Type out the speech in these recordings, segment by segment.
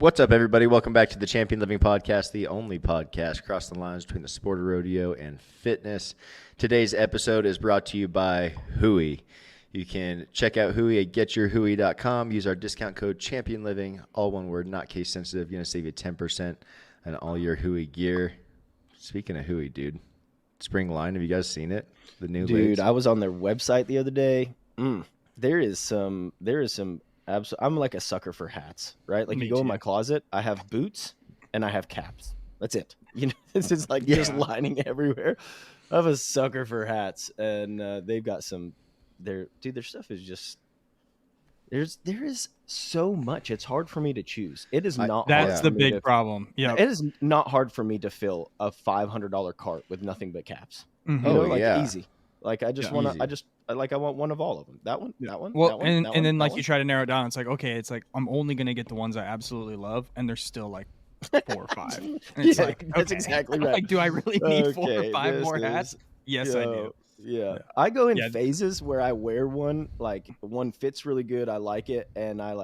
What's up, everybody? Welcome back to the Championliving podcast, the only podcast crossing the lines between the sport of rodeo and fitness. Today's episode is brought to you by HOOEY. You can check out HOOEY at getyourhooey.com. Use our discount code Championliving, all one word, not case sensitive. Going to save you 10% on all your HOOEY gear. Speaking of HOOEY, dude, spring line, have you guys seen it? The new legs? I was on their website the other day. There is some. I'm like a sucker for hats, right? Like Me you go in too. my closet, I have boots and I have caps. That's it. You know, it's just like just lining everywhere. I'm a sucker for hats, and they've got some. Their stuff is just. There is so much. It's hard for me to choose. It is not. That's hard the for me big to- problem. Yeah. It is not hard for me to fill a $500 cart with nothing but caps. Mhm. You know, Oh, like yeah. easy. Like I just Yeah, want easy. to. I want one of all of them. That one. That one. Well, that one, and that and one, then that like one. you try to narrow it down. It's like, okay, it's like I'm only gonna get the ones I absolutely love, and there's still like 4 or 5. And it's Yeah, like, that's okay. exactly right. Like, do I really need 4 or Okay, 5 this more is- hats? Yes, I do. Yeah. I go in Yeah. phases where I wear one, like one fits really good, I like it, and I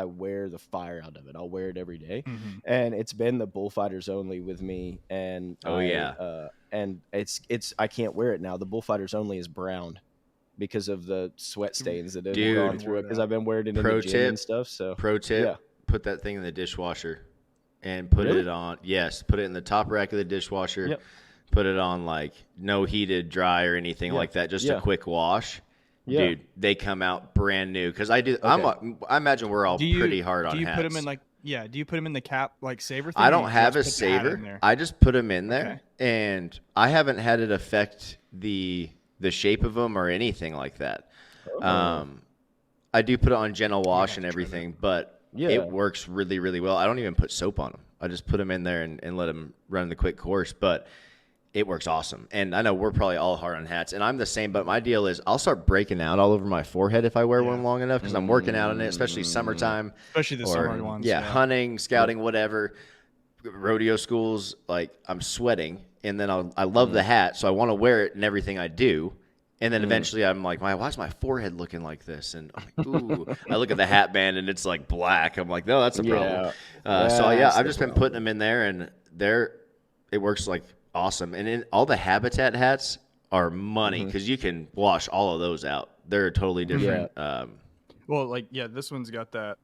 wear the fire out of it. I'll wear it every day. Mhm. And it's been the bullfighters only with me, and and it's I can't wear it now. The bullfighters only is brown because of the sweat stains that have Dude. gone through it, because I've been wearing it in Pro the gym tip. and stuff. So Pro tip, Yeah. put that thing in the dishwasher and put Really? it on. Yes, put it in the top rack of the dishwasher. Yep. Put it on like no heated dry or anything Yeah. like that. Just Yeah. a quick wash. Yeah. Dude, they come out brand new. Because I do. Okay. I imagine we're all pretty hard on Do you hats. put them in like do you put them in the cap like saver thing? I or don't you have a just put the hat in saver. there? I just put them in there, Okay. and I haven't had it affect the shape of them or anything like that. Oh. I do put it on gentle wash have and to try everything, but Yeah. it works really, really well. I don't even put soap on them. I just put them in there and let them run the quick course, but it works awesome. And I know we're probably all hard on hats, and I'm the same, but my deal is I'll start breaking out all over my forehead if I wear one long enough, because I'm working out on it, especially summertime. Especially the or, summer ones. yeah, hunting, scouting, whatever, rodeo schools, like I'm sweating, and then I love the hat, so I want to wear it in everything I do. And then eventually I'm like, why is my forehead looking like this? And I'm like, ooh, I look at the hat band and it's like black. I'm like, no, that's a problem. So yeah, That's I've the just been problem. putting them in there, and it works like awesome. And in all the Habitat hats are money, because you can wash all of those out. They're totally different. Well, like this one's got that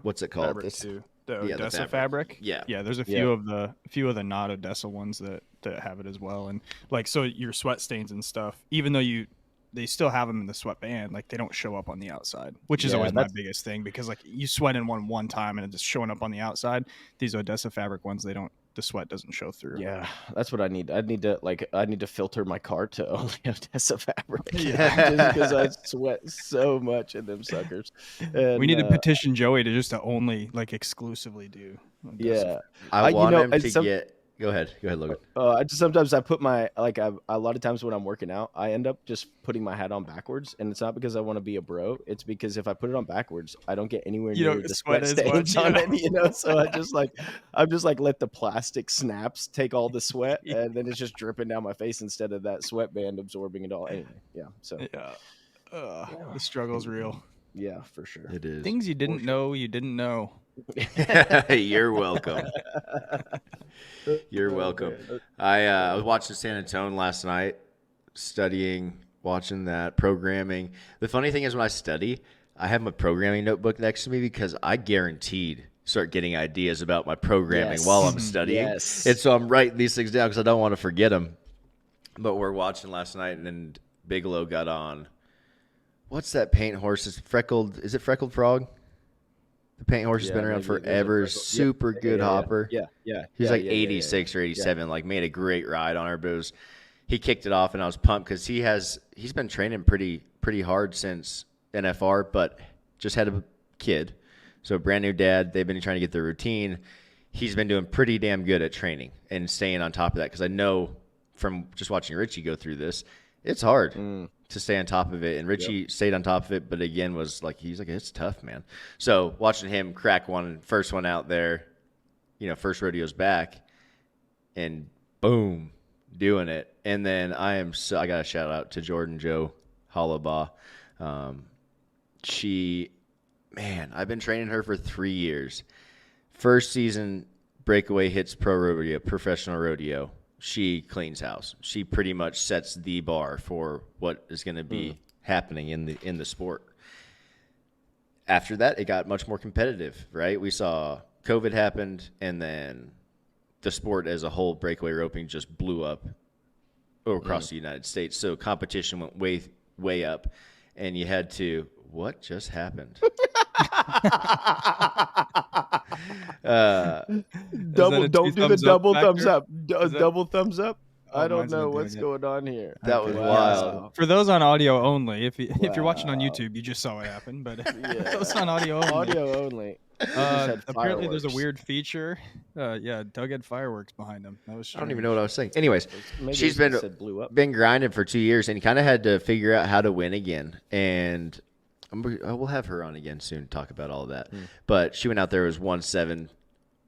What's it called? fabric It's- too. The yeah, the Odessa fabric. fabric. Yeah. Yeah, there's a few of the not Odessa ones that have it as well. And like, so your sweat stains and stuff, even though they still have them in the sweatband, like they don't show up on the outside, which is Yeah, always my that's- biggest thing, because like you sweat in one time and it's just showing up on the outside. These Odessa fabric ones, the sweat doesn't show through. Yeah, that's what I need. I need to filter my car to only Odessa fabric. Yeah. Just because I sweat so much in them suckers. And, We need to petition Joey to only like exclusively do Odessa. Yeah, I want him and to get. Go ahead, Logan. sometimes I put my a lot of times when I'm working out, I end up just putting my hat on backwards, and it's not because I want to be a bro. It's because if I put it on backwards, I don't get anywhere You near don't the sweat sweat as much, stains on yeah. it. You know, so I'm just like let the plastic snaps take all the sweat, and then it's just dripping down my face instead of that sweatband absorbing it all. Anyway, yeah. So Yeah. The struggle's real. yeah, for sure. It is. Things you didn't know you didn't know. You're welcome. You're welcome. I was watching San Antonio last night, studying, watching that, programming. The funny thing is, when I study, I have my programming notebook next to me, because I guaranteed start getting ideas about my programming Yes. while I'm studying. Yes. And so I'm writing these things down because I don't want to forget them. But we're watching last night, and then Bigelow got on. What's that paint horse? Is it Freckled Frog? The paint horse has been around maybe there's a forever. Freckled- Super good hopper. Yeah. He's like yeah, 86 or 87. Like, made a great ride on her, but he kicked it off, and I was pumped because he's been training pretty hard since NFR, but just had a kid, so brand new dad. They've been trying to get their routine. He's been doing pretty damn good at training and staying on top of that, because I know from just watching Richie go through this, it's hard to stay on top of it. And Richie stayed on top of it, but again he's like, it's tough, man. So watching him crack first one out there, first rodeo's back, and boom, doing it. And then I got a shout out to Jordan Joe Hollabaugh. I've been training her for 3 years. First season, breakaway hits professional rodeo. She cleans house. She pretty much sets the bar for what is going to be happening in the sport. After that, it got much more competitive, right? We saw COVID happened, and then the sport as a whole, breakaway roping, just blew up across the United States. So competition went way up, and you had to, what just happened? Don't do the double thumbs up. Is that- Double thumbs up. Oh, I don't mine's know not doing what's it. going on here. That was Okay. wild. For those on audio only, if you're watching on Wow. YouTube, you just saw what happened. But Yeah. those on audio only. Audio only. We just had Apparently, there's a fireworks. weird feature. Yeah, Doug had fireworks behind him. That was I don't even strange. know what I was saying. Anyways, Maybe she's it said blew up. been grinding for 2 years, and kind of had to figure out how to win again. And we'll have her on again soon to talk about all of that. But she went out there, was 1-7,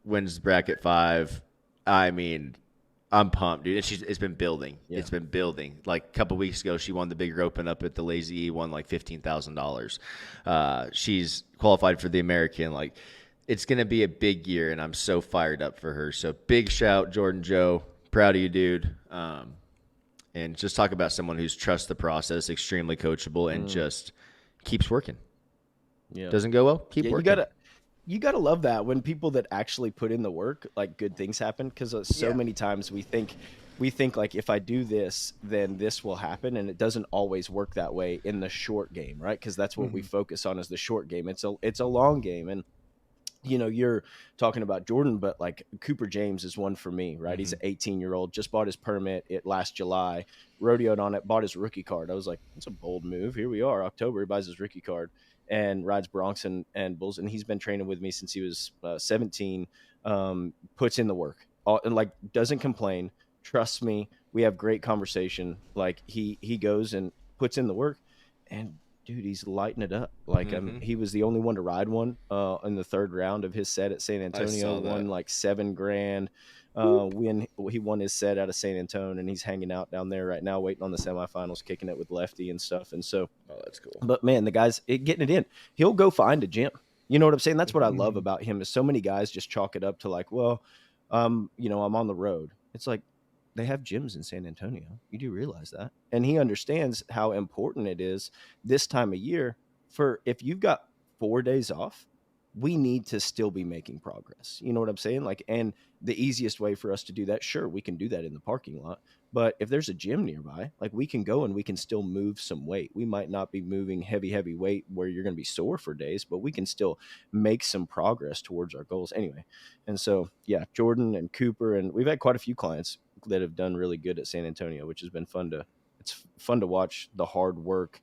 wins bracket 5. I mean, I'm pumped, dude. And it's been building. Yeah. It's been building. Like a couple weeks ago, she won the big roping up at the Lazy E, won like $15,000. She's qualified for the American. Like, it's going to be a big year, and I'm so fired up for her. So big shout, Jordan Joe. Proud of you, dude. And just talk about someone who's trusts the process, extremely coachable, and just keeps working. Yeah. Doesn't go well, keep working. You gotta love that when people that actually put in the work, like good things happen. Because so many times we think like if I do this, then this will happen, and it doesn't always work that way in the short game, right? Because that's what we focus on is the short game. It's a long game, and you know, you're talking about Jordan, but like Cooper James is one for me, right? He's an 18-year-old, just bought his permit last July, rodeoed on it, bought his rookie card. I was like, that's a bold move. Here we are, October, he buys his rookie card and rides Bronx and Bulls. And he's been training with me since he was 17, puts in the work and like doesn't complain. Trusts me. We have great conversation. Like he goes and puts in the work, and dude, he's lighting it up. Like he was the only one to ride one in the third round of his set at San Antonio. Won like $7,000. He won his set out of San Antonio, and he's hanging out down there right now, waiting on the semifinals, kicking it with Lefty and stuff. And so, that's cool. But man, the guy's getting it in. He'll go find a gym. You know what I'm saying? That's what I love about him. Is so many guys just chalk it up to like, well, you know, I'm on the road. It's like, they have gyms in San Antonio. You do realize that. And he understands how important it is this time of year for if you've got 4 days off, we need to still be making progress. You know what I'm saying? Like, and the easiest way for us to do that, sure, we can do that in the parking lot. But if there's a gym nearby, like we can go and we can still move some weight. We might not be moving heavy weight where you're going to be sore for days, but we can still make some progress towards our goals anyway. And so, yeah, Jordan and Cooper, and we've had quite a few clients that have done really good at San Antonio, which has been it's fun to watch the hard work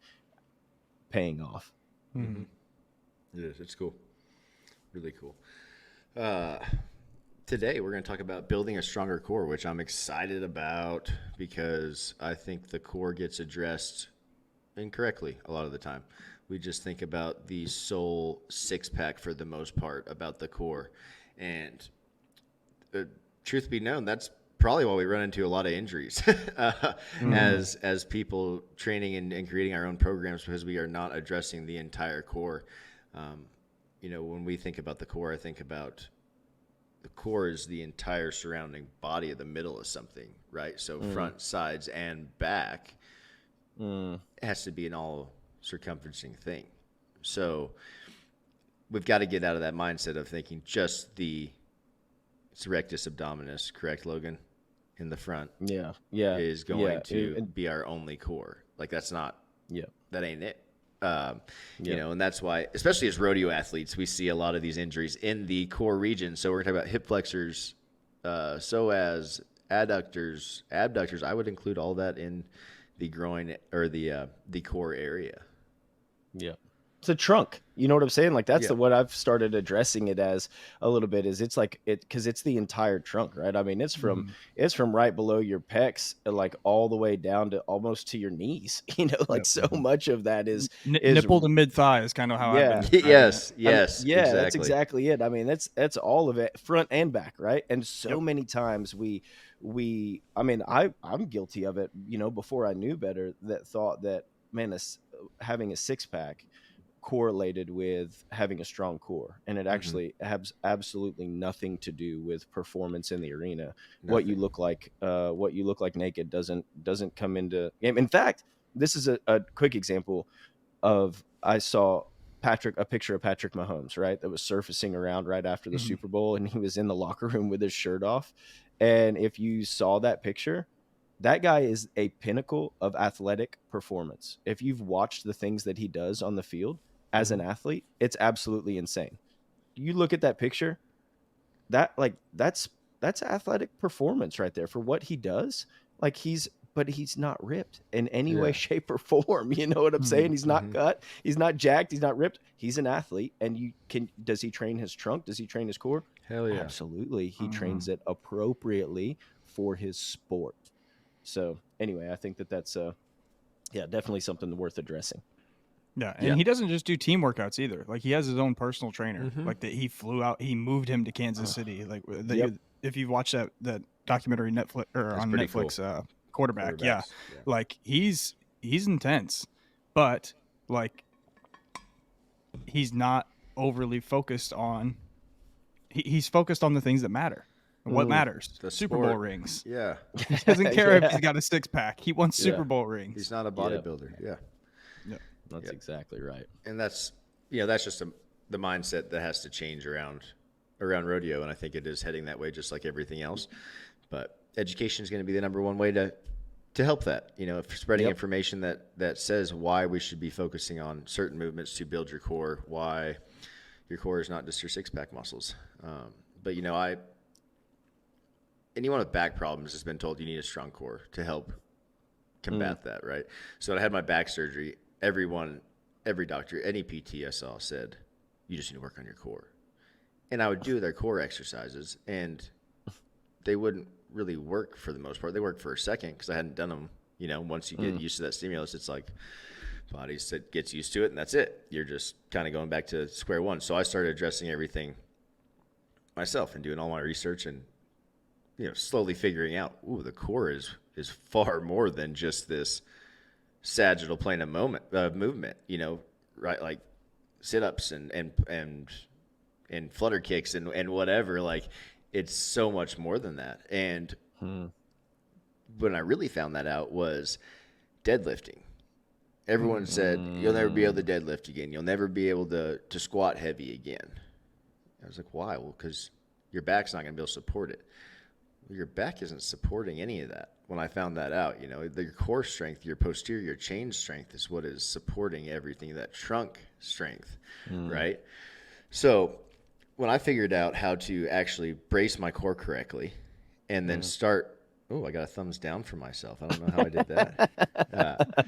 paying off. It is. It's cool. Really cool. Today we're going to talk about building a stronger core, which I'm excited about because I think the core gets addressed incorrectly a lot of the time. We just think about the sole six-pack for the most part about the core. And truth be known, that's probably why we run into a lot of injuries as people training and creating our own programs, because we are not addressing the entire core. You know, when we think about the core, I think about the core is the entire surrounding body of the middle of something, right? So front, sides, and back it has to be an all circumferencing thing. So we've got to get out of that mindset of thinking just it's rectus abdominis, correct, Logan? In the front, is going to be our only core. Like that's not, that ain't it. You know, and that's why, especially as rodeo athletes, we see a lot of these injuries in the core region. So we're talking about hip flexors, psoas, adductors, abductors. I would include all that in the groin or the core area. Yeah. It's a trunk. You know what I'm saying? Like that's what I've started addressing it as a little bit is it's like because it's the entire trunk, right? I mean, it's from right below your pecs, like all the way down to almost to your knees, you know, like so much of that is nipple to mid thigh is kind of how I've been. Yes. Exactly. That's exactly it. I mean, that's all of it, front and back. Right. And so many times I mean, I'm guilty of it, you know, before I knew better, that thought that, man, having a six pack correlated with having a strong core, and it actually has absolutely nothing to do with performance in the arena. What you look like naked doesn't come into game. In fact, this is a quick example of, I saw a picture of Patrick Mahomes, right, that was surfacing around right after the Super Bowl, and he was in the locker room with his shirt off. And if you saw that picture, that guy is a pinnacle of athletic performance. If you've watched the things that he does on the field as an athlete, it's absolutely insane. You look at that picture, that's athletic performance right there for what he does. Like, but he's not ripped in any way, shape, or form. You know what I'm saying? He's not cut. He's not jacked. He's not ripped. He's an athlete. And does he train his trunk? Does he train his core? Hell yeah. Absolutely. He trains it appropriately for his sport. So anyway, I think that's definitely something worth addressing. Yeah, and he doesn't just do team workouts either. Like, he has his own personal trainer. Like, that he flew out, he moved him to Kansas City. Like, if you've watched that documentary Netflix or on Netflix, cool. Quarterback, yeah, like he's intense, but like he's not overly focused on. He's focused on the things that matter. What matters? The Super sport. Bowl rings. Yeah. He doesn't care if he's got a 6-pack. He wants Super Bowl rings. He's not a bodybuilder. Yeah. That's exactly right. And that's just the mindset that has to change around rodeo, and I think it is heading that way, just like everything else. But education is going to be the number one way to help that. If spreading information that says why we should be focusing on certain movements to build your core, why your core is not just your 6-pack muscles. But anyone with back problems has been told you need a strong core to help combat that, right? So when I had my back surgery, every doctor, any PT I saw said, you just need to work on your core. And I would do their core exercises, and they wouldn't really work for the most part. They worked for a second because I hadn't done them. Once you get used to that stimulus, it's like body gets used to it, and that's it. You're just kind of going back to square one. So I started addressing everything myself and doing all my research and slowly figuring out, the core is far more than just this sagittal plane of movement, right? Like sit-ups and flutter kicks and whatever. Like, it's so much more than that. And when I really found that out was deadlifting. Everyone said, you'll never be able to deadlift again. You'll never be able to squat heavy again. I was like, why? Well, because your back's not going to be able to support it. Well, your back isn't supporting any of that. When I found that out, your core strength, your posterior chain strength is what is supporting everything, that trunk strength, right? So when I figured out how to actually brace my core correctly and then start – I got a thumbs down for myself. I don't know how I did that.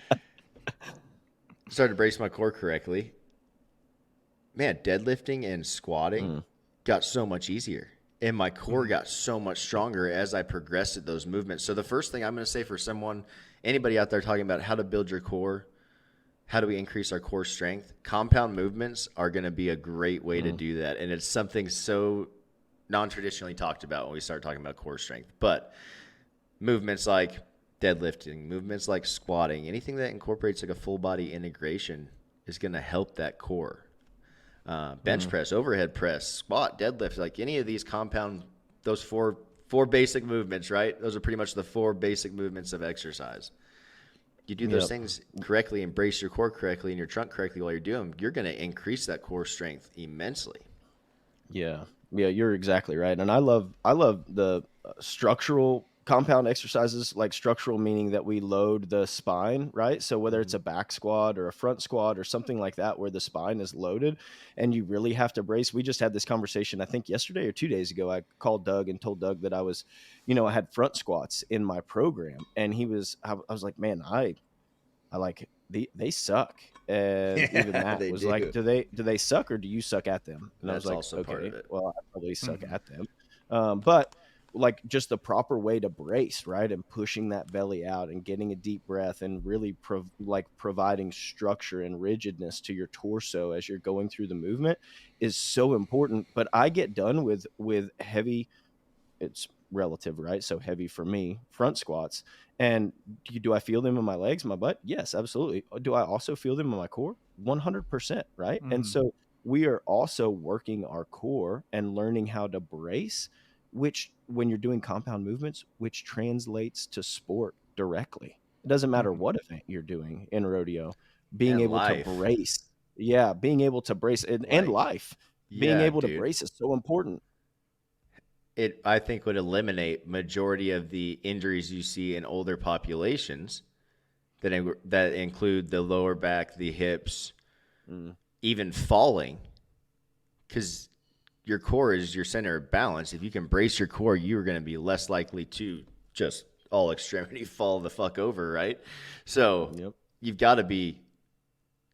Started to brace my core correctly. Man, deadlifting and squatting got so much easier. And my core got so much stronger as I progressed at those movements. So the first thing I'm going to say for anybody out there talking about how to build your core, how do we increase our core strength, compound movements are going to be a great way to do that. And it's something so non-traditionally talked about when we start talking about core strength. But movements like deadlifting, movements like squatting, anything that incorporates like a full body integration is going to help that core. Bench press, overhead press, squat, deadlift, like any of these compound, those four basic movements, right? Those are pretty much the 4 basic movements of exercise. You do those things correctly, embrace your core correctly and your trunk correctly while you're doing them, you're going to increase that core strength immensely. Yeah, you're exactly right. And I love the structural compound exercises, like structural meaning that we load the spine, right? So whether it's a back squat or a front squat or something like that, where the spine is loaded and you really have to brace. We just had this conversation, I think yesterday or 2 days ago. I called Doug and told Doug that I was, I had front squats in my program, and I was like, man, I like they suck. And even Matt was like, do they suck or do you suck at them? And I was like, also part of it. Well, I probably suck at them. But like just the proper way to brace, right? And pushing that belly out and getting a deep breath and really providing structure and rigidness to your torso as you're going through the movement is so important. But I get done with heavy it's relative, right? So heavy for me, front squats. And do I feel them in my legs, my butt? Yes, absolutely. Do I also feel them in my core? 100%, right? And so we are also working our core and learning how to brace, which when you're doing compound movements, which translates to sport directly. It doesn't matter what event you're doing in rodeo, being And able life. to brace. Yeah, being able to brace and life. Being Yeah, able to dude. brace is so important. It, I think, would eliminate majority of the injuries you see in older populations that include the lower back, the hips, even falling, because your core is your center of balance. If you can brace your core, you are going to be less likely to just all extremity fall the fuck over, right? So you've got to be,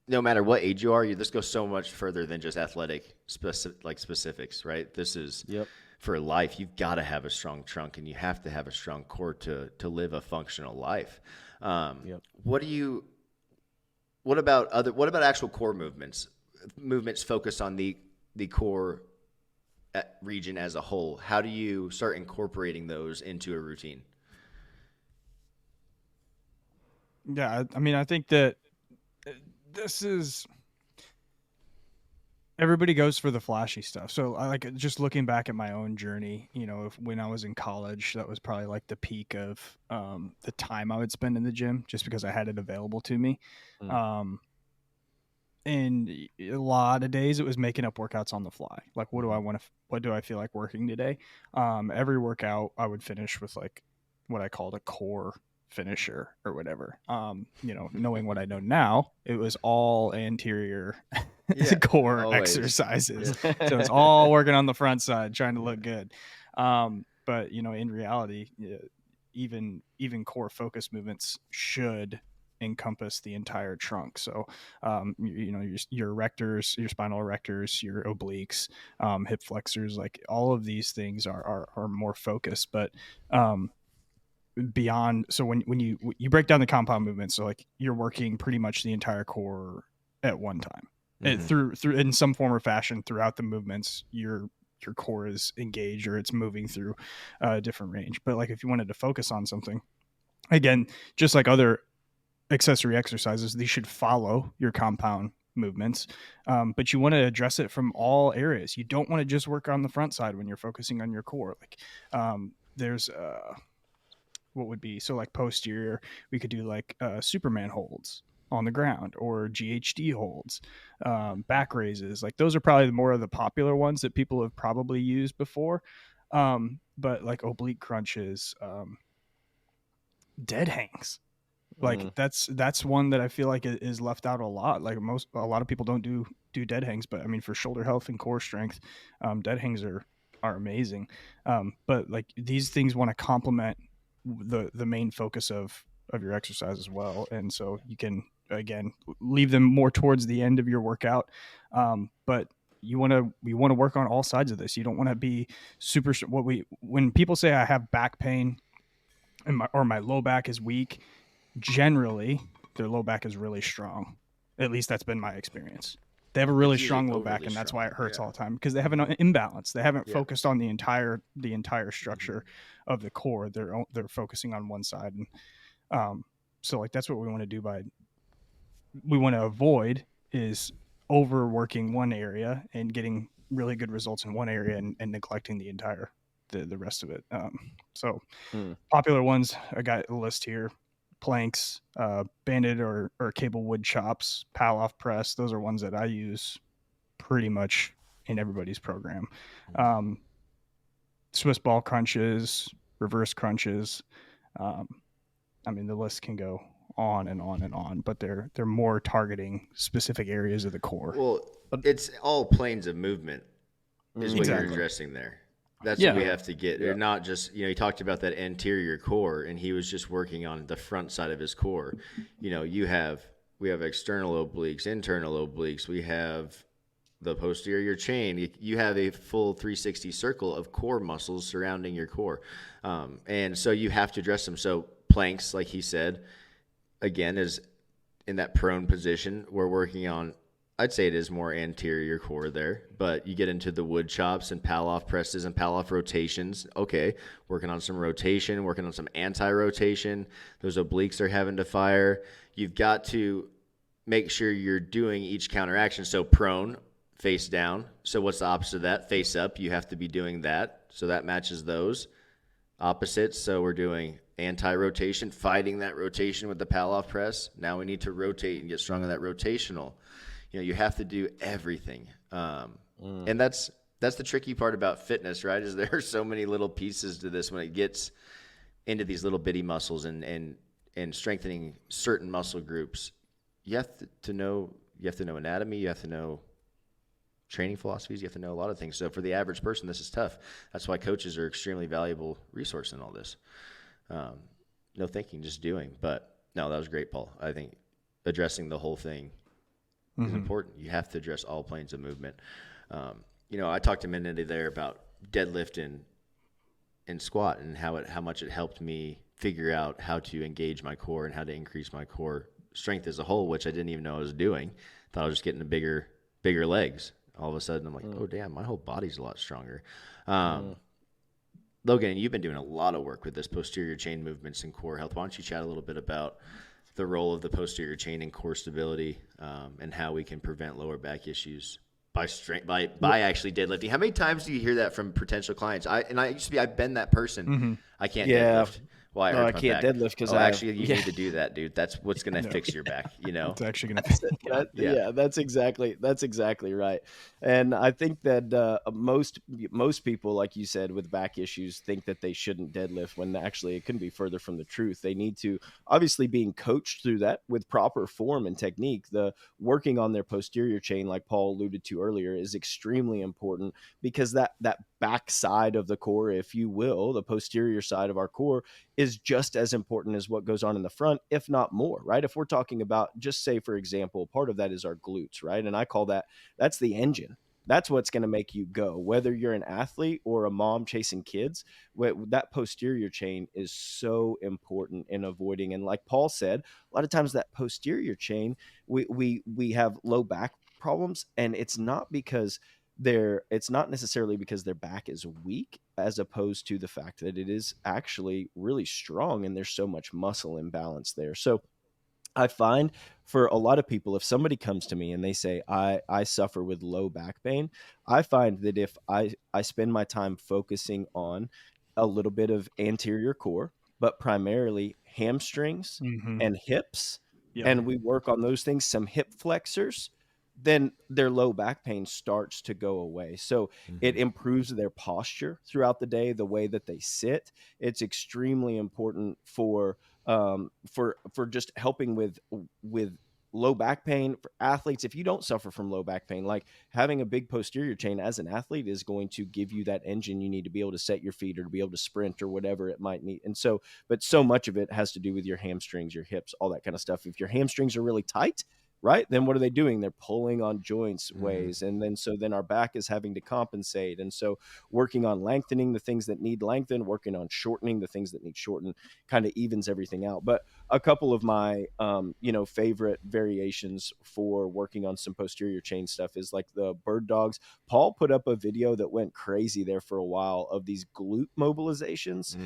no matter what age you are, this goes so much further than just athletic specifics, right? This is for life. You've got to have a strong trunk, and you have to have a strong core to live a functional life. What about actual core movements? Movements focused on the core region as a whole. How do you start incorporating those into a routine? Yeah, I mean, I think that this is, everybody goes for the flashy stuff. So I like, just looking back at my own journey, you know, when I was in college, that was probably like the peak of the time I would spend in the gym, just because I had it available to me. And a lot of days it was making up workouts on the fly. Like, what do I feel like working today? Every workout I would finish with like what I called a core finisher or whatever. You know, knowing what I know now, it was all anterior core exercises. So it's all working on the front side, trying to look good. But you know, in reality, even core focus movements should encompass the entire trunk. So you know, your erectors, your spinal erectors, your obliques, hip flexors, like all of these things are more focused. But beyond, so when you break down the compound movements, so like you're working pretty much the entire core at one time, through in some form or fashion throughout the movements. Your core is engaged, or it's moving through a different range. But like if you wanted to focus on something, again, just like other accessory exercises, these should follow your compound movements, but you want to address it from all areas. You don't want to just work on the front side when you're focusing on your core. Like there's what would be, so like posterior, we could do like Superman holds on the ground, or GHD holds, back raises. Like those are probably more of the popular ones that people have probably used before. But like oblique crunches, dead hangs, like that's one that I feel like is left out a lot. Like a lot of people don't do dead hangs, but I mean, for shoulder health and core strength, dead hangs are amazing. But like these things want to complement the main focus of your exercise as well. And so you can, again, leave them more towards the end of your workout. But you want to work on all sides of this. You don't want to be super, when people say I have back pain and my low back is weak, generally their low back is really strong. At least that's been my experience. They have a really strong low back, and that's why it hurts all the time, because they have an imbalance. They haven't focused on the entire structure of the core. They're focusing on one side, and so like that's what we want to do. We want to avoid is overworking one area and getting really good results in one area and neglecting the rest of it. Popular ones, I got a list here: planks, banded or cable wood chops, pal off press. Those are ones that I use pretty much in everybody's program. Swiss ball crunches, reverse crunches. I mean, the list can go on and on and on, but they're more targeting specific areas of the core. Well, it's all planes of movement is what you're addressing there. That's what we have to get. They're not just, you know, he talked about that anterior core, and he was just working on the front side of his core. You know, we have external obliques, internal obliques. We have the posterior chain. You have a full 360 circle of core muscles surrounding your core. And so you have to address them. So planks, like he said, again, is in that prone position. We're working on I'd say it is more anterior core there, but you get into the wood chops and pal-off presses and pal-off rotations. Okay, working on some rotation, working on some anti-rotation. Those obliques are having to fire. You've got to make sure you're doing each counteraction. So prone, face down. So what's the opposite of that? Face up. You have to be doing that. So that matches those opposites. So we're doing anti-rotation, fighting that rotation with the pal-off press. Now we need to rotate and get strong on that rotational. You have to do everything. And that's the tricky part about fitness, right? Is there are so many little pieces to this when it gets into these little bitty muscles and strengthening certain muscle groups. You have to know anatomy, you have to know training philosophies, you have to know a lot of things. So for the average person, this is tough. That's why coaches are extremely valuable resource in all this. No thinking, just doing. But no, that was great, Paul. I think addressing the whole thing is important. You have to address all planes of movement. I talked a minute there about deadlift and squat and how much it helped me figure out how to engage my core and how to increase my core strength as a whole, which I didn't even know I was doing. Thought I was just getting the bigger legs. All of a sudden, I'm like, oh, damn, my whole body's a lot stronger. Logan, you've been doing a lot of work with this posterior chain movements and core health. Why don't you chat a little bit about the role of the posterior chain in core stability and how we can prevent lower back issues by actually deadlifting? How many times do you hear that from potential clients? I've been that person. I can't deadlift. Well, I can't deadlift because actually you need to do that, dude. That's what's going to fix your back. It's actually going to. Yeah, that's exactly right. And I think that most people, like you said, with back issues, think that they shouldn't deadlift when actually it couldn't be further from the truth. They need to, obviously, being coached through that with proper form and technique. The working on their posterior chain, like Paul alluded to earlier, is extremely important because that back side of the core, if you will, the posterior side of our core, is just as important as what goes on in the front, if not more, right? If we're talking about, just say, for example, part of that is our glutes, right? And I call that's the engine. That's what's going to make you go. Whether you're an athlete or a mom chasing kids, that posterior chain is so important in avoiding. And like Paul said, a lot of times that posterior chain, we have low back problems, and it's not necessarily because their back is weak, as opposed to the fact that it is actually really strong and there's so much muscle imbalance there. So I find for a lot of people, if somebody comes to me and they say, I suffer with low back pain, I find that if I spend my time focusing on a little bit of anterior core, but primarily hamstrings and hips, and we work on those things, some hip flexors, then their low back pain starts to go away. So it improves their posture throughout the day, the way that they sit. It's extremely important for just helping with low back pain for athletes. If you don't suffer from low back pain, like having a big posterior chain as an athlete is going to give you that engine you need to be able to set your feet or to be able to sprint or whatever it might need. And so, but so much of it has to do with your hamstrings, your hips, all that kind of stuff. If your hamstrings are really tight, right, then what are they doing? They're pulling on joints ways. And then our back is having to compensate. And so working on lengthening the things that need lengthened, working on shortening the things that need shortened, kind of evens everything out. But a couple of my, favorite variations for working on some posterior chain stuff is like the bird dogs. Paul put up a video that went crazy there for a while of these glute mobilizations,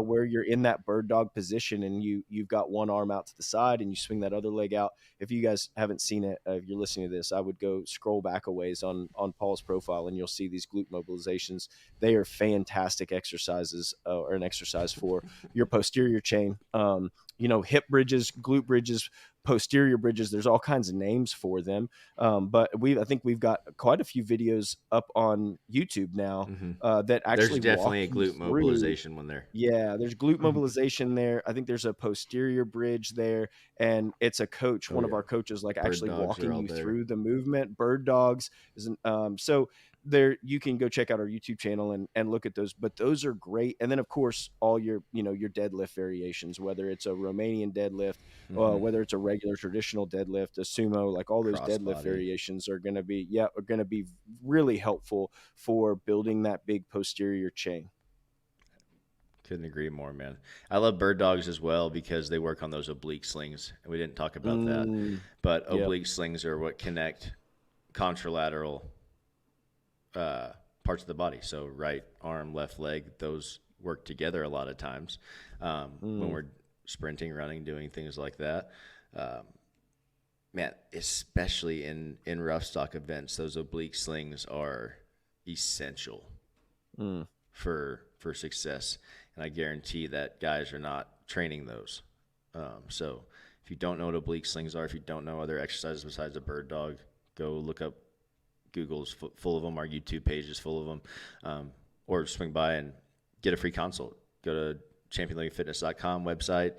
where you're in that bird dog position and you've got one arm out to the side and you swing that other leg out. If you guys haven't seen it, if you're listening to this, I would go scroll back a ways on Paul's profile and you'll see these glute mobilizations. They are fantastic exercises, or an exercise for your posterior chain. Hip bridges, glute bridges, posterior bridges. There's all kinds of names for them. But I think we've got quite a few videos up on YouTube now that actually there's definitely a glute mobilization one there. Yeah, there's glute mobilization there. I think there's a posterior bridge there, and it's a coach, one of our coaches, like actually walking you through the movement. Bird dogs isn't so there. You can go check out our YouTube channel and look at those, but those are great. And then of course all your your deadlift variations, whether it's a Romanian deadlift, whether it's a regular traditional deadlift, a sumo, like all those deadlift variations are going to be really helpful for building that big posterior chain. Couldn't agree more, man. I love bird dogs as well because they work on those oblique slings. We didn't talk about that, but oblique slings are what connect contralateral parts of the body. So right arm, left leg, those work together a lot of times when we're sprinting, running, doing things like that. Man, especially in rough stock events, those oblique slings are essential for success. And I guarantee that guys are not training those. So if you don't know what oblique slings are, if you don't know other exercises besides a bird dog, go look up. Google's full of them. Our YouTube page is full of them. Or swing by and get a free consult. Go to championlivingfitness.com website.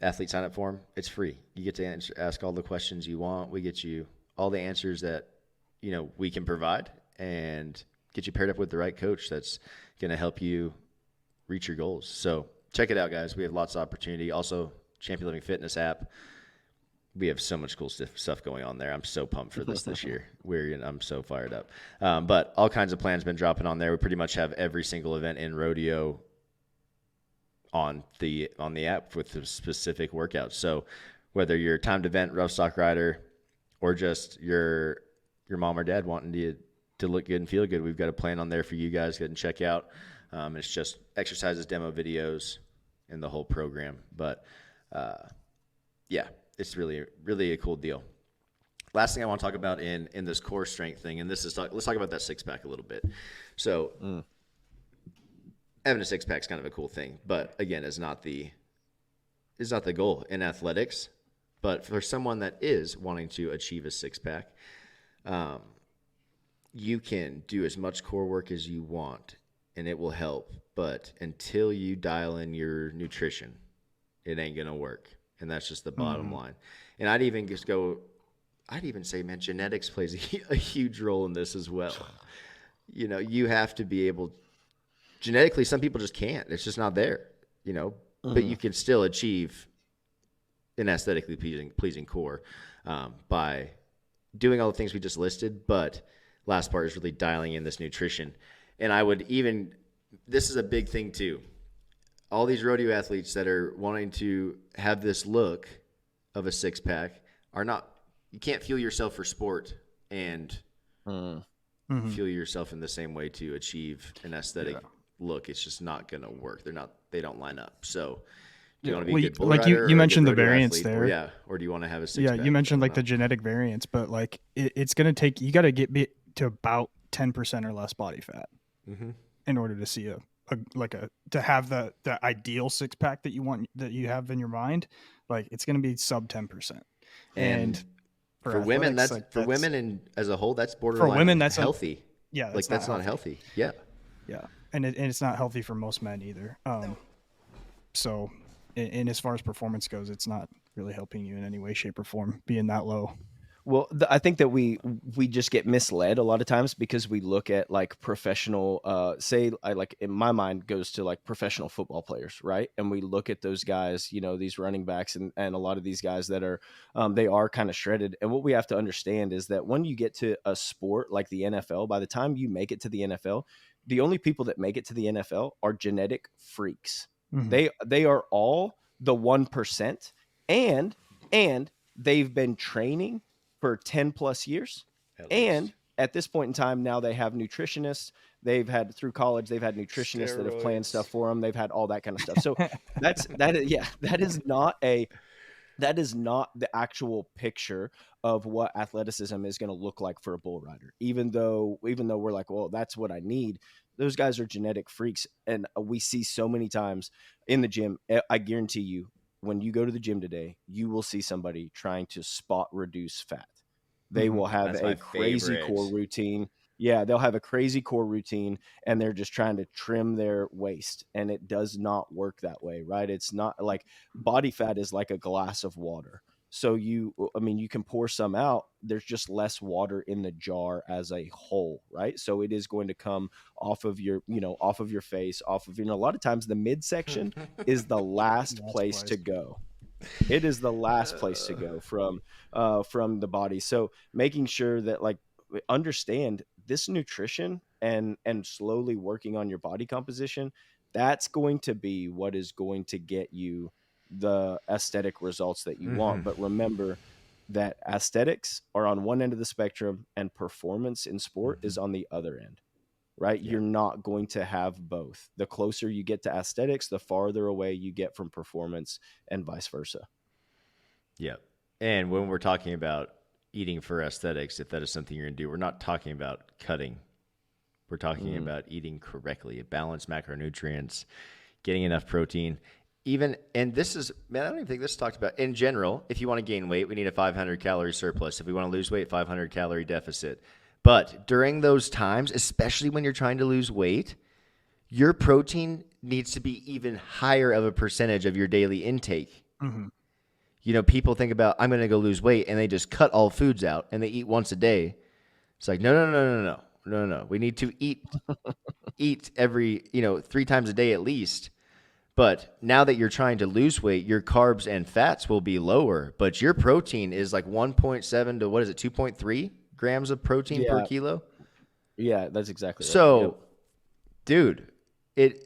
Athlete sign up form. It's free. You get to ask all the questions you want. We get you all the answers that we can provide, and get you paired up with the right coach that's going to help you reach your goals. So check it out, guys. We have lots of opportunity. Also, Champion Living Fitness app. We have so much cool stuff going on there. I'm so pumped for this year. I'm so fired up. But all kinds of plans been dropping on there. We pretty much have every single event in Rodeo on the app with the specific workouts. So whether you're a timed event rough stock rider or just your mom or dad wanting to look good and feel good, we've got a plan on there for you guys. Go ahead and check out. It's just exercises, demo videos, and the whole program. But yeah. It's really, really a cool deal. Last thing I want to talk about in this core strength thing, and this is let's talk about that six pack a little bit. So having a six pack is kind of a cool thing, but again, is not the goal in athletics. But for someone that is wanting to achieve a six pack, you can do as much core work as you want, and it will help. But until you dial in your nutrition, it ain't gonna work. And that's just the bottom line. And I'd even say, man, genetics plays a huge role in this as well. You have to be able, genetically, some people just can't. It's just not there, but you can still achieve an aesthetically pleasing core by doing all the things we just listed. But last part is really dialing in this nutrition. And this is a big thing too. All these rodeo athletes that are wanting to have this look of a six pack you can't fuel yourself for sport and fuel yourself in the same way to achieve an aesthetic look. It's just not going to work. They don't line up. So do you want to be a good bull rider you mentioned the rodeo variance athlete, there. or do you want to have a six pack? Yeah, you mentioned the genetic variance, but it's going to take, you got to get to about 10% or less body fat in order to see to have the ideal six pack that you have in your mind. It's going to be sub 10%. And for women, for women and as a whole, that's borderline for women, that's healthy. That's not healthy. Yeah. Yeah. And it's not healthy for most men either. So, and as far as performance goes, it's not really helping you in any way, shape, or form being that low. Well, I think that we just get misled a lot of times because we look at professional, in my mind goes to professional football players, right? And we look at those guys, these running backs and a lot of these guys that are, they are kind of shredded. And what we have to understand is that when you get to a sport like the NFL, by the time you make it to the NFL, the only people that make it to the NFL are genetic freaks. Mm-hmm. They are all the 1%, and they've been training for 10 plus years. And at this point in time, now they have nutritionists. Through college, they've had nutritionists that have planned stuff for them. They've had all that kind of stuff. So that is not the actual picture of what athleticism is going to look like for a bull rider. Even though we're like, well, that's what I need. Those guys are genetic freaks. And we see so many times in the gym. I guarantee you, when you go to the gym today, you will see somebody trying to spot reduce fat. They will have a crazy core routine. Yeah, they'll have a crazy core routine, and they're just trying to trim their waist, and it does not work that way, right? It's not like body fat is like a glass of water. So you can pour some out. There's just less water in the jar as a whole, right? So it is going to come off of your face, a lot of times the midsection is the last place to go. It is the last place to go from the body. So making sure that understand this nutrition and slowly working on your body composition, that's going to be what is going to get you the aesthetic results that you want. But remember, that aesthetics are on one end of the spectrum and performance in sport Mm-hmm. is on the other end, right? Yeah. You're not going to have both. The closer you get to aesthetics, the farther away you get from performance, and vice versa. Yeah. And when we're talking about eating for aesthetics, if that is something you're going to do, we're not talking about cutting. We're talking about eating correctly, balanced macronutrients, getting enough protein. Even, and this is, man, I don't even think this is talked about. In general, if you want to gain weight, we need a 500 calorie surplus. If we want to lose weight, 500 calorie deficit. But during those times, especially when you're trying to lose weight, your protein needs to be even higher of a percentage of your daily intake. Mm-hmm. You know, people think about, I'm going to go lose weight, and they just cut all foods out and they eat once a day. It's like, no. We need to eat every, 3 times a day at least. But now that you're trying to lose weight, your carbs and fats will be lower, but your protein is like 1.7 to 2.3 grams of protein per kilo. Yeah, that's exactly right. So, dude, it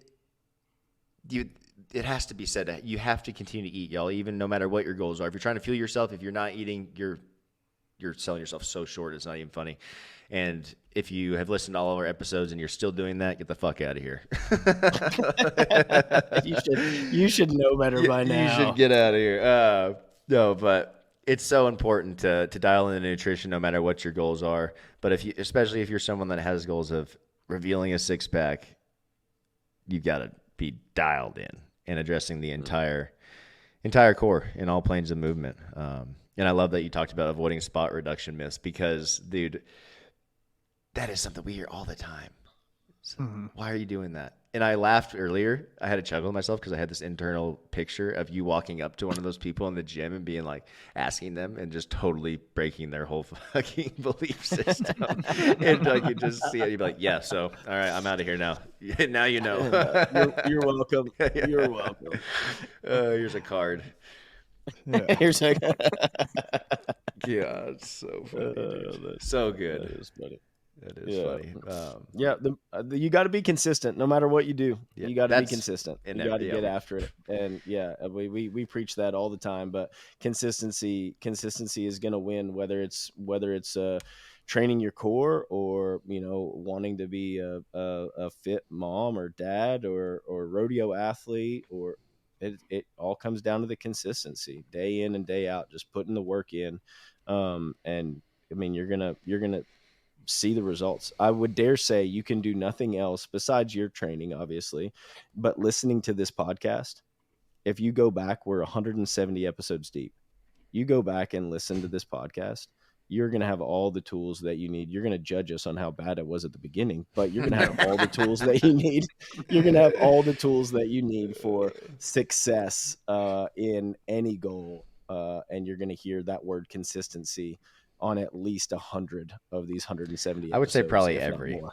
has to be said that you have to continue to eat, y'all, even no matter what your goals are. If you're trying to fuel yourself, if you're not eating, you're selling yourself so short, it's not even funny. And if you have listened to all of our episodes and you're still doing that, get the fuck out of here. you should know better by now. You should get out of here. No, but it's so important to dial in the nutrition no matter what your goals are. But especially if you're someone that has goals of revealing a six pack, you got to be dialed in and addressing the entire core in all planes of movement. And I love that you talked about avoiding spot reduction myths because, dude, that is something we hear all the time. So why are you doing that? And I laughed earlier. I had to chuckle to myself because I had this internal picture of you walking up to one of those people in the gym and being like, asking them and just totally breaking their whole fucking belief system. And like you just see it, you'd be like, yeah, so, all right, I'm out of here now. Now you know. You're welcome. You're welcome. Here's a card. Yeah. Here's a God, it's so funny. So good. That is funny. That is funny. You got to be consistent no matter what you do. Yeah, you got to be consistent. You got to get we- after it. And we preach that all the time. But consistency is going to win. Whether it's training your core or wanting to be a fit mom or dad or rodeo athlete or it all comes down to the consistency, day in and day out, just putting the work in. And I mean, you're gonna see the results. I would dare say you can do nothing else besides your training, obviously, but listening to this podcast. If you go back, we're 170 episodes deep. You go back and listen to this podcast, you're going to have all the tools that you need. You're going to judge us on how bad it was at the beginning, but you're going to have all the tools that you need. You're going to have all the tools that you need for success in any goal. And you're going to hear that word consistency on at least 100 of these 170 episodes. I would say probably if not every. more.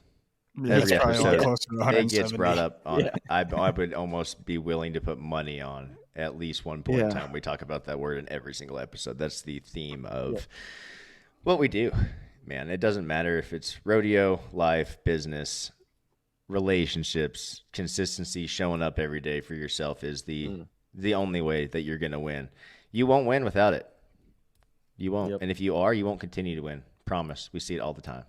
Every episode closer to it 170. gets brought up on. Yeah. I would almost be willing to put money on at least one point in time we talk about that word in every single episode. That's the theme of what we do, man. It doesn't matter if it's rodeo, life, business, relationships, consistency, showing up every day for yourself is the only way that you're going to win. You won't win without it. You won't. Yep. And if you are, you won't continue to win. Promise. We see it all the time.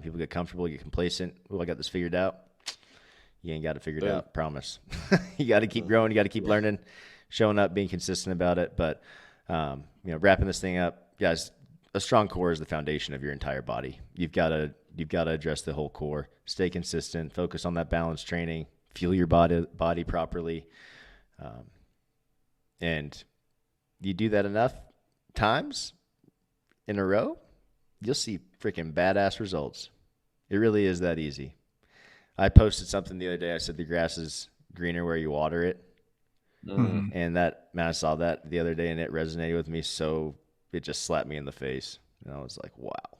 People get comfortable, get complacent. Oh, I got this figured out. You ain't got it figured out. Promise. You got to keep growing. You got to keep learning, showing up, being consistent about it. But, wrapping this thing up, guys, a strong core is the foundation of your entire body. You've got to address the whole core. Stay consistent. Focus on that balance training. Fuel your body properly. And you do that enough times in a row, you'll see freaking badass results. It really is that easy. I posted something the other day. I said the grass is greener where you water it. Mhm. And I saw that the other day and it resonated with me. So it just slapped me in the face. And I was like, wow,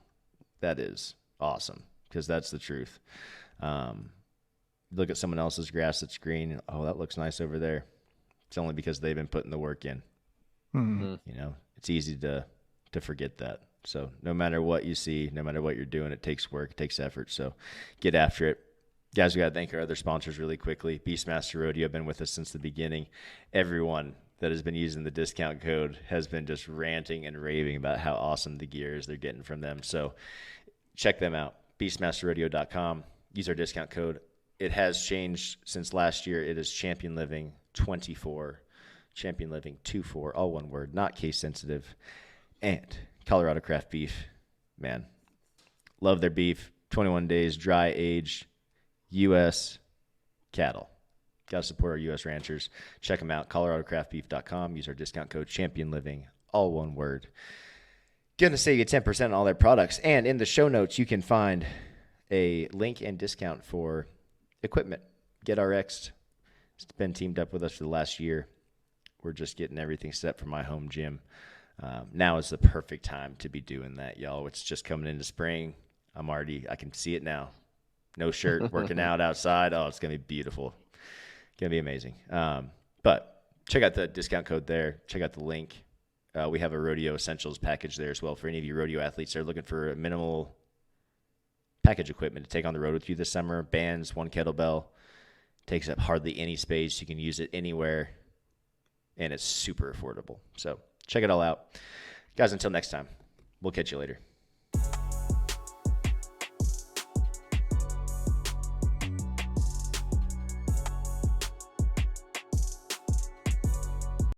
that is awesome. Because that's the truth. Look at someone else's grass that's green. Oh, that looks nice over there. It's only because they've been putting the work in. Mhm. It's easy to forget that. So no matter what you see, no matter what you're doing, it takes work, it takes effort. So get after it. Guys, we got to thank our other sponsors really quickly. Beastmaster Rodeo have been with us since the beginning. Everyone that has been using the discount code has been just ranting and raving about how awesome the gear is they're getting from them. So check them out. Beastmasterrodeo.com. Use our discount code. It has changed since last year. It is Championliving 24. Championliving 24, all one word, not case sensitive. And Colorado Craft Beef, man. Love their beef. 21 days, dry aged, U.S. cattle. Got to support our U.S. ranchers. Check them out, coloradocraftbeef.com. Use our discount code Championliving, all one word. Going to save you 10% on all their products. And in the show notes, you can find a link and discount for equipment. GetRx. It's been teamed up with us for the last year. We're just getting everything set for my home gym. Now is the perfect time to be doing that, y'all. It's just coming into spring. I can see it now. No shirt, working out outside. Oh, it's going to be beautiful. Going to be amazing. But check out the discount code there. Check out the link. We have a Rodeo Essentials package there as well for any of you rodeo athletes that are looking for a minimal package equipment to take on the road with you this summer. Bands, one kettlebell. Takes up hardly any space. You can use it anywhere. And it's super affordable. So check it all out. Guys, until next time, we'll catch you later.